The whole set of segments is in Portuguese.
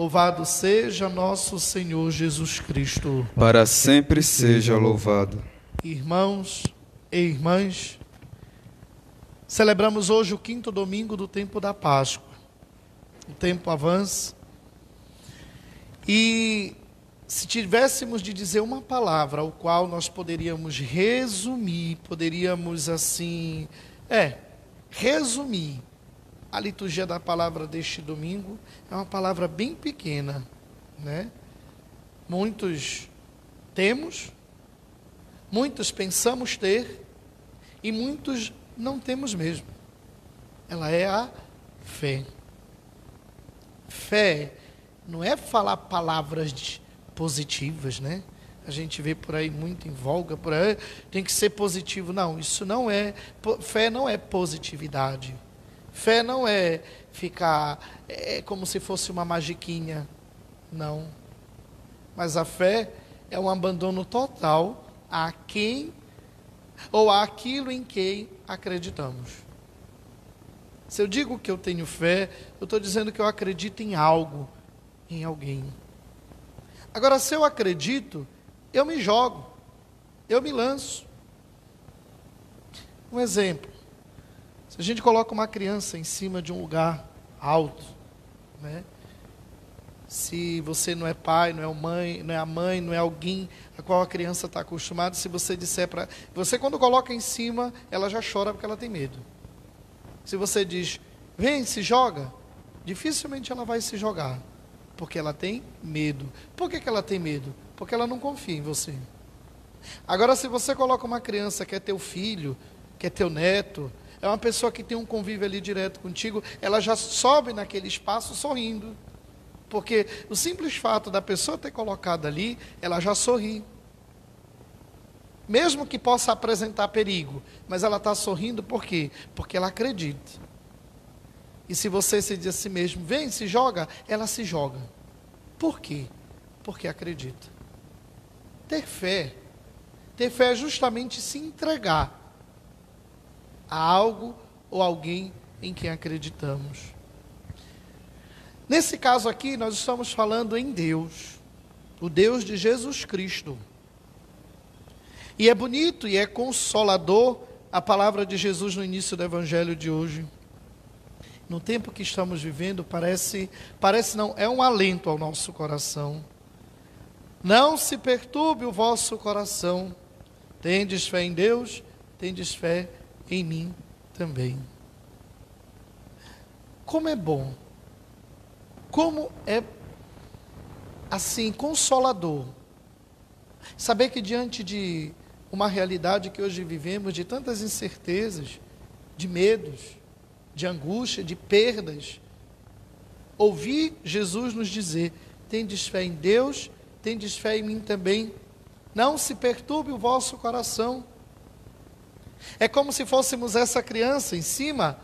Louvado seja nosso Senhor Jesus Cristo. Para sempre seja louvado. Irmãos e irmãs, celebramos hoje o 5º domingo do tempo da Páscoa. O tempo avança. E se tivéssemos de dizer uma palavra ao qual nós poderíamos resumir, resumir a liturgia da palavra deste domingo, é uma palavra bem pequena, né? Muitos temos, muitos pensamos ter e muitos não temos mesmo. Ela é a fé. Fé não é falar palavras positivas, né? A gente vê por aí muito em voga, por aí, tem que ser positivo. Não, isso não é, fé não é positividade. Fé não é ficar como se fosse uma magiquinha, não. Mas a fé é um abandono total a quem ou àquilo em quem acreditamos. Se eu digo que eu tenho fé, eu estou dizendo que eu acredito em algo, em alguém. Agora, se eu acredito, eu me jogo, eu me lanço. Um exemplo. Se a gente coloca uma criança em cima de um lugar alto, né? Se você não é pai, não é a mãe, não é alguém a qual a criança está acostumada, se você disser para... Você, quando coloca em cima, ela já chora porque ela tem medo. Se você diz, vem, se joga, dificilmente ela vai se jogar, porque ela tem medo. Por que ela tem medo? Porque ela não confia em você. Agora, se você coloca uma criança que é teu filho, que é teu neto, é uma pessoa que tem um convívio ali direto contigo, ela já sobe naquele espaço sorrindo. Porque o simples fato da pessoa ter colocado ali, ela já sorri. Mesmo que possa apresentar perigo, mas ela está sorrindo por quê? Porque ela acredita. E se você se diz a si mesmo, vem, se joga, ela se joga. Por quê? Porque acredita. Ter fé é justamente se entregar a algo ou alguém em quem acreditamos. Nesse caso aqui, nós estamos falando em Deus, o Deus de Jesus Cristo. E é bonito e é consolador a palavra de Jesus no início do Evangelho de hoje. No tempo que estamos vivendo, parece não, é um alento ao nosso coração. Não se perturbe o vosso coração. Tendes fé em Deus, tendes fé em mim também. Como é bom, como é assim consolador saber que diante de uma realidade que hoje vivemos, de tantas incertezas, de medos, de angústia, de perdas, ouvir Jesus nos dizer, tendes fé em Deus, tendes fé em mim também, não se perturbe o vosso coração. É como se fôssemos essa criança em cima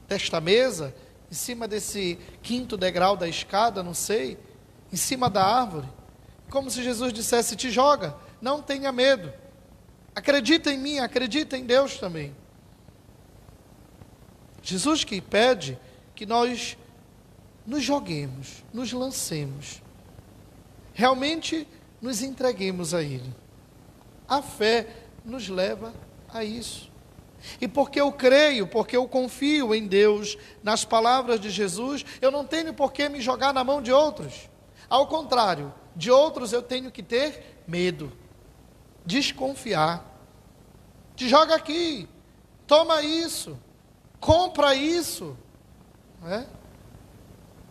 desta mesa, em cima desse 5º degrau da escada, não sei, em cima da árvore. Como se Jesus dissesse, te joga, não tenha medo. Acredita em mim, acredita em Deus também. Jesus que pede que nós nos joguemos, nos lancemos. Realmente nos entreguemos a Ele. A fé nos leva a isso. E porque eu creio, porque eu confio em Deus, nas palavras de Jesus, eu não tenho por que me jogar na mão de outros. Ao contrário, de outros eu tenho que ter medo, desconfiar. Te joga aqui, toma isso, compra isso.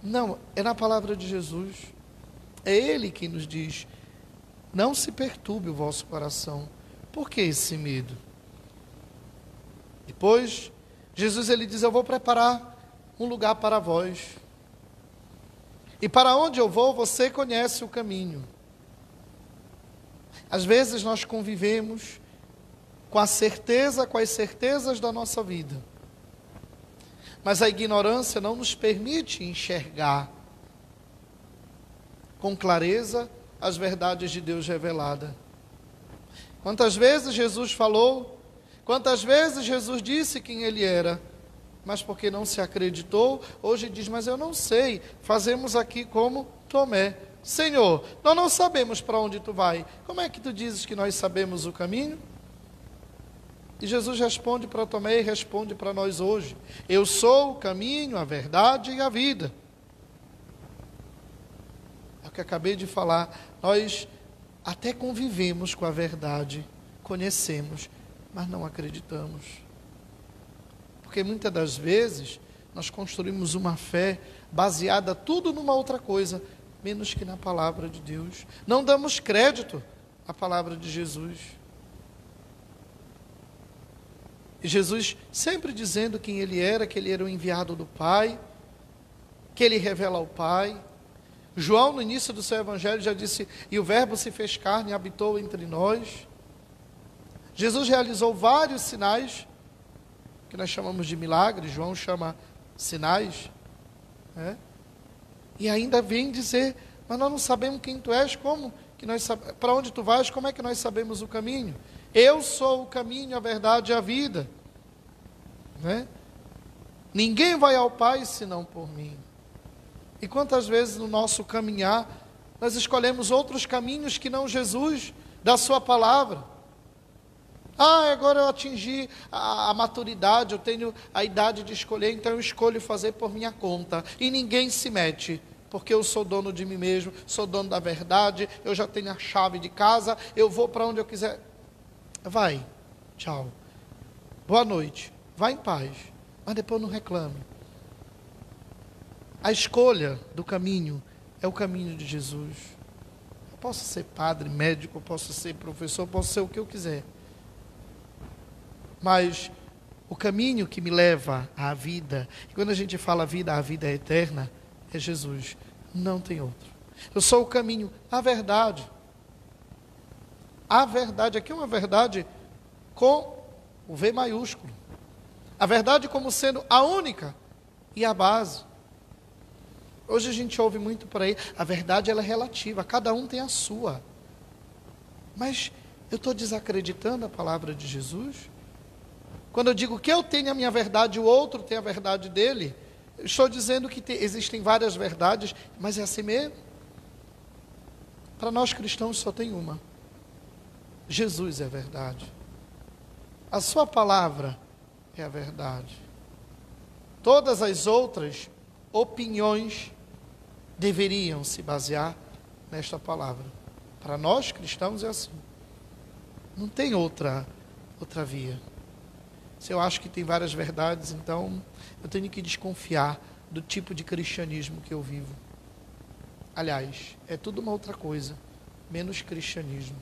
Não, é na palavra de Jesus. É Ele que nos diz, não se perturbe o vosso coração. Por que esse medo? Depois, Jesus ele diz, eu vou preparar um lugar para vós. E para onde eu vou, você conhece o caminho. Às vezes nós convivemos com as certezas da nossa vida. Mas a ignorância não nos permite enxergar com clareza as verdades de Deus revelada. Quantas vezes Jesus falou, quantas vezes Jesus disse quem Ele era, mas porque não se acreditou, hoje diz, mas eu não sei. Fazemos aqui como Tomé. Senhor, nós não sabemos para onde tu vai. Como é que tu dizes que nós sabemos o caminho? E Jesus responde para Tomé e responde para nós hoje. Eu sou o caminho, a verdade e a vida. É o que acabei de falar. Nós até convivemos com a verdade, conhecemos, mas não acreditamos. Porque muitas das vezes nós construímos uma fé baseada tudo numa outra coisa, menos que na palavra de Deus. Não damos crédito à palavra de Jesus. E Jesus sempre dizendo quem ele era, que ele era o enviado do Pai, que ele revela ao Pai. João, no início do seu evangelho, já disse, e o verbo se fez carne e habitou entre nós. Jesus realizou vários sinais, que nós chamamos de milagres, João chama sinais, né? E ainda vem dizer, mas nós não sabemos quem tu és, como que nós para onde tu vais, como é que nós sabemos o caminho? Eu sou o caminho, a verdade e a vida, né? Ninguém vai ao Pai senão por mim. E quantas vezes no nosso caminhar nós escolhemos outros caminhos que não Jesus, da sua palavra? Agora eu atingi a maturidade, eu tenho a idade de escolher, então eu escolho fazer por minha conta. E ninguém se mete, porque eu sou dono de mim mesmo, sou dono da verdade, eu já tenho a chave de casa, eu vou para onde eu quiser. Vai, tchau. Boa noite, vá em paz, mas depois não reclame. A escolha do caminho é o caminho de Jesus. Eu posso ser padre, médico, eu posso ser professor, eu posso ser o que eu quiser. Mas o caminho que me leva à vida, e quando a gente fala vida, a vida é eterna, é Jesus. Não tem outro. Eu sou o caminho, a verdade. A verdade, aqui é uma verdade com o V maiúsculo. A verdade como sendo a única e a base. Hoje a gente ouve muito por aí, a verdade ela é relativa, cada um tem a sua. Mas eu estou desacreditando a palavra de Jesus? Quando eu digo que eu tenho a minha verdade, o outro tem a verdade dele, eu estou dizendo que existem várias verdades, mas é assim mesmo? Para nós cristãos só tem uma. Jesus é a verdade. A sua palavra é a verdade. Todas as outras opiniões deveriam se basear nesta palavra. Para nós cristãos é assim. Não tem outra via. Se eu acho que tem várias verdades, então eu tenho que desconfiar do tipo de cristianismo que eu vivo. Aliás, é tudo uma outra coisa, menos cristianismo.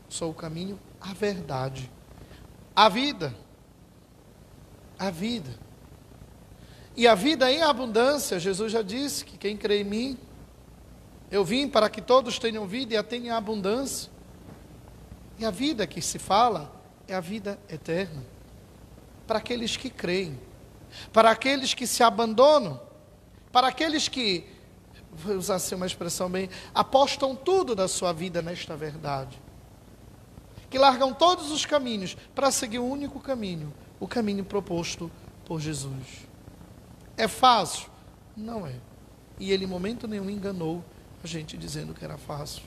Sou o caminho, a verdade, a vida. A vida. E a vida em abundância, Jesus já disse que quem crê em mim, eu vim para que todos tenham vida e a tenham em abundância. E a vida que se fala é a vida eterna. Para aqueles que creem, para aqueles que se abandonam, para aqueles que, vou usar assim uma expressão bem, apostam tudo da sua vida nesta verdade, que largam todos os caminhos para seguir o único caminho, o caminho proposto por Jesus. É fácil? Não é. E ele em momento nenhum enganou a gente dizendo que era fácil.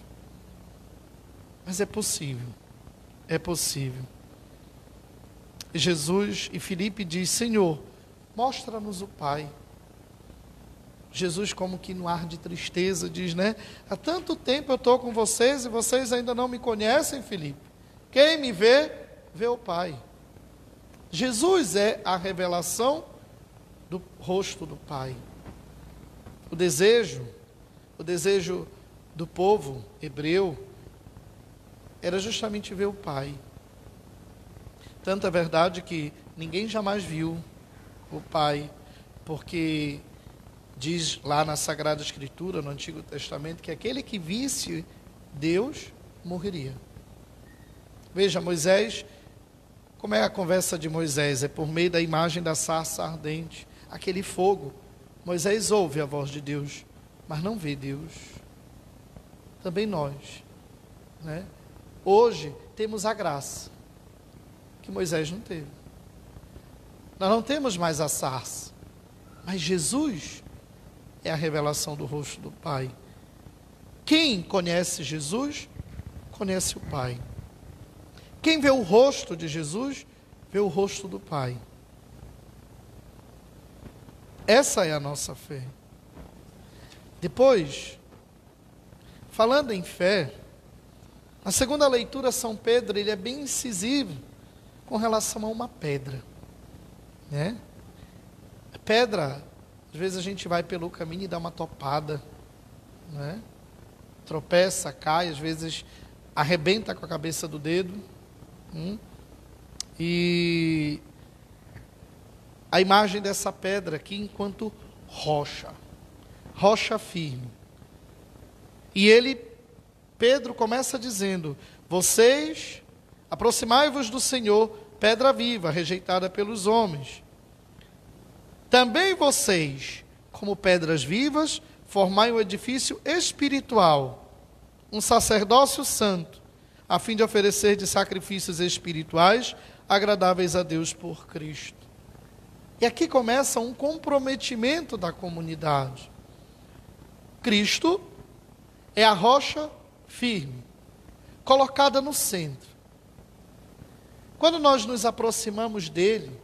Mas é possível. É possível. Jesus e Filipe diz, Senhor, mostra-nos o Pai. Jesus como que no ar de tristeza diz, né? Há tanto tempo eu estou com vocês e vocês ainda não me conhecem, Filipe. Quem me vê, vê o Pai. Jesus é a revelação do rosto do Pai. O desejo do povo hebreu era justamente ver o Pai. Tanta verdade que ninguém jamais viu o Pai, porque diz lá na Sagrada Escritura, no Antigo Testamento, que aquele que visse Deus morreria. Veja, Moisés, como é a conversa de Moisés? É por meio da imagem da sarça ardente, aquele fogo. Moisés ouve a voz de Deus, mas não vê Deus. Também nós, né? Hoje temos a graça que Moisés não teve. Nós não temos mais a sarça. Mas Jesus é a revelação do rosto do Pai. Quem conhece Jesus, conhece o Pai. Quem vê o rosto de Jesus, vê o rosto do Pai. Essa é a nossa fé. Depois, falando em fé, na segunda leitura, São Pedro, ele é bem incisivo com relação a uma pedra, né? A pedra, às vezes a gente vai pelo caminho e dá uma topada, né? Tropeça, cai, às vezes arrebenta com a cabeça do dedo. E a imagem dessa pedra aqui enquanto rocha, rocha firme. E Pedro começa dizendo: vocês, aproximai-vos do Senhor, pedra viva, rejeitada pelos homens. Também vocês, como pedras vivas, formai um edifício espiritual, um sacerdócio santo, a fim de oferecer de sacrifícios espirituais agradáveis a Deus por Cristo. E aqui começa um comprometimento da comunidade. Cristo é a rocha firme, colocada no centro. Quando nós nos aproximamos dele,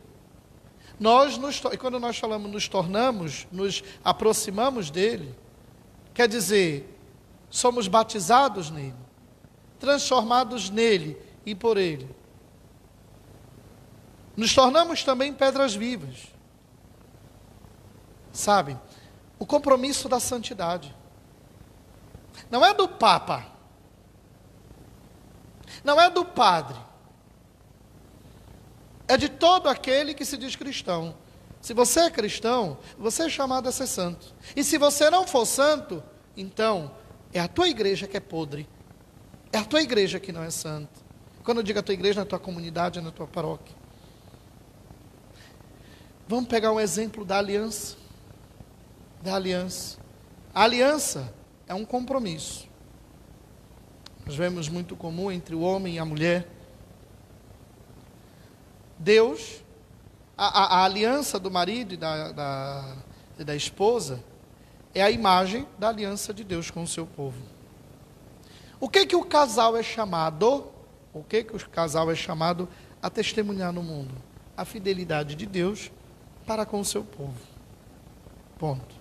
e quando nós falamos nos aproximamos dele, quer dizer, somos batizados nele, transformados nele e por ele. Nos tornamos também pedras vivas. Sabe, o compromisso da santidade não é do Papa, não é do padre, é de todo aquele que se diz cristão. Se você é cristão, você é chamado a ser santo. E se você não for santo, então é a tua igreja que é podre, é a tua igreja que não é santa. Quando eu digo a tua igreja, na tua comunidade, na tua paróquia. Vamos pegar um exemplo da aliança. A aliança é um compromisso. Nós vemos muito comum entre o homem e a mulher. Deus, a aliança do marido e da esposa é a imagem da aliança de Deus com o seu povo. O que o casal é chamado? O que o casal é chamado a testemunhar no mundo? A fidelidade de Deus para com o seu povo. Ponto.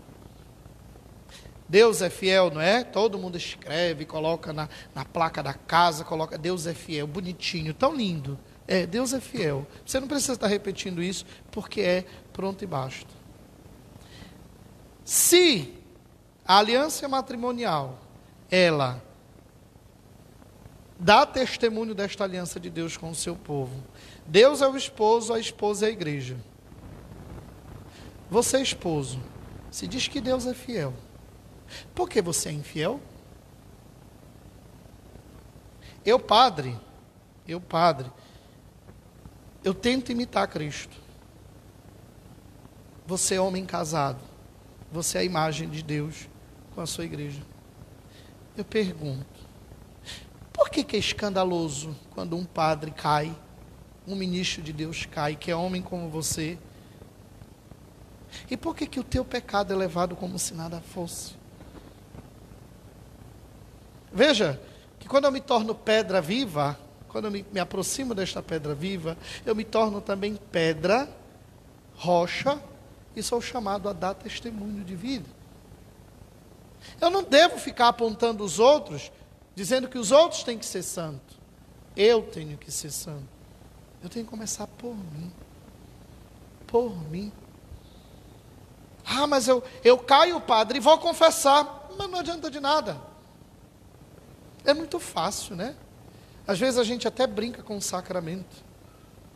Deus é fiel, não é? Todo mundo escreve, coloca na placa da casa, coloca Deus é fiel, bonitinho, tão lindo. Deus é fiel. Você não precisa estar repetindo isso, porque é pronto e basta. Se a aliança matrimonial, ela dá testemunho desta aliança de Deus com o seu povo. Deus é o esposo, a esposa é a igreja. Você, esposo, se diz que Deus é fiel. Por que você é infiel? Eu, padre, eu tento imitar Cristo. Você é homem casado. Você é a imagem de Deus com a sua igreja. Eu pergunto, por que é escandaloso quando um padre cai, um ministro de Deus cai, que é homem como você? E por que o teu pecado é levado como se nada fosse? Veja, que quando eu me torno pedra viva, quando eu me aproximo desta pedra viva, eu me torno também pedra, rocha, e sou chamado a dar testemunho de vida. Eu não devo ficar apontando os outros, dizendo que os outros têm que ser santos. Eu tenho que ser santo. Eu tenho que começar por mim. Por mim. Ah, mas eu caio, padre, e vou confessar. Mas não adianta de nada. É muito fácil, né? Às vezes a gente até brinca com o sacramento.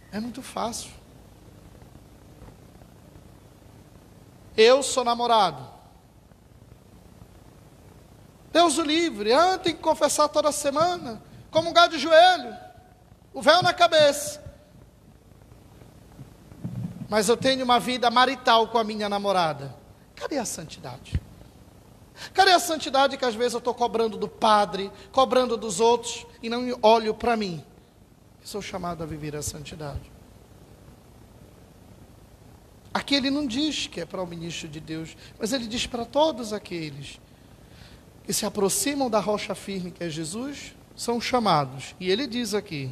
É muito fácil. Eu sou namorado. Deus o livre. Tem que confessar toda semana. Comungar de joelho. O véu na cabeça. Mas eu tenho uma vida marital com a minha namorada. Cadê a santidade? Cadê a santidade que às vezes eu estou cobrando do padre, cobrando dos outros, e não olho para mim? Sou chamado a viver a santidade. Aqui ele não diz que é para o ministro de Deus, mas ele diz para todos aqueles que se aproximam da rocha firme que é Jesus, são chamados. E ele diz aqui: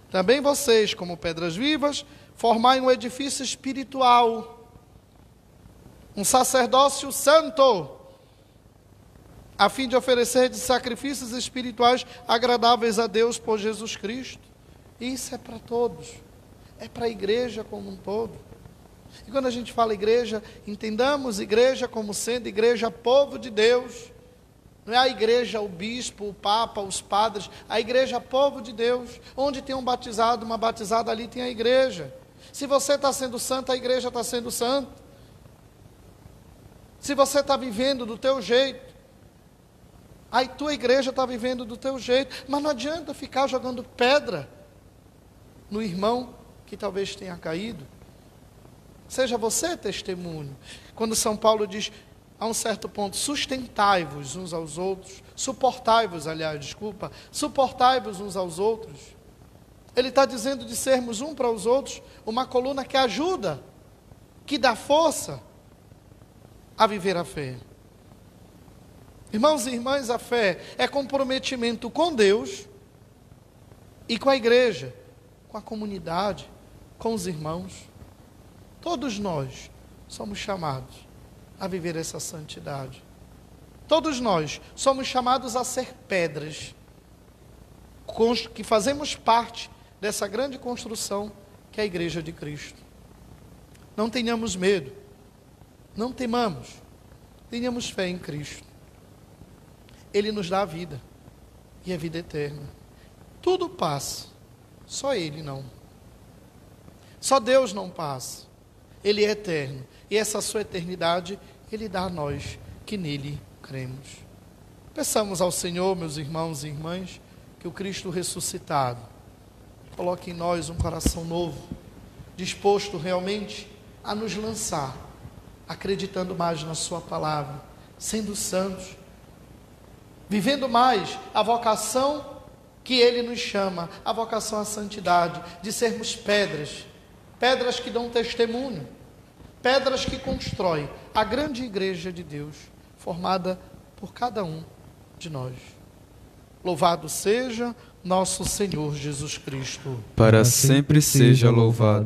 também vocês, como pedras vivas, formai um edifício espiritual, um sacerdócio santo, a fim de oferecer de sacrifícios espirituais agradáveis a Deus por Jesus Cristo. Isso é para todos, é para a igreja como um todo. E quando a gente fala igreja, entendamos igreja como sendo igreja povo de Deus. Não é a igreja, o bispo, o papa, os padres, a igreja povo de Deus. Onde tem um batizado, uma batizada, ali tem a igreja. Se você está sendo santo, a igreja está sendo santa. Se você está vivendo do teu jeito, a tua igreja está vivendo do teu jeito. Mas não adianta ficar jogando pedra no irmão que talvez tenha caído. Seja você testemunho. Quando São Paulo diz, a um certo ponto, sustentai-vos uns aos outros, suportai-vos uns aos outros. Ele está dizendo de sermos um para os outros uma coluna que ajuda, que dá força a viver a fé. Irmãos e irmãs, a fé é comprometimento com Deus e com a igreja, com a comunidade, com os irmãos. Todos nós somos chamados a viver essa santidade. Todos nós somos chamados a ser pedras, que fazemos parte dessa grande construção que é a igreja de Cristo. Não tenhamos medo, não temamos, tenhamos fé em Cristo. Ele nos dá a vida, e a vida eterna. Tudo passa, só Ele não. Só Deus não passa. Ele é eterno, e essa sua eternidade Ele dá a nós que nele cremos. Peçamos ao Senhor, meus irmãos e irmãs, que o Cristo ressuscitado coloque em nós um coração novo, disposto realmente a nos lançar, acreditando mais na sua palavra, sendo santos, vivendo mais a vocação que Ele nos chama, a vocação à santidade, de sermos pedras, pedras que dão testemunho, pedras que constroem a grande igreja de Deus, formada por cada um de nós. Louvado seja nosso Senhor Jesus Cristo. Para sempre seja louvado.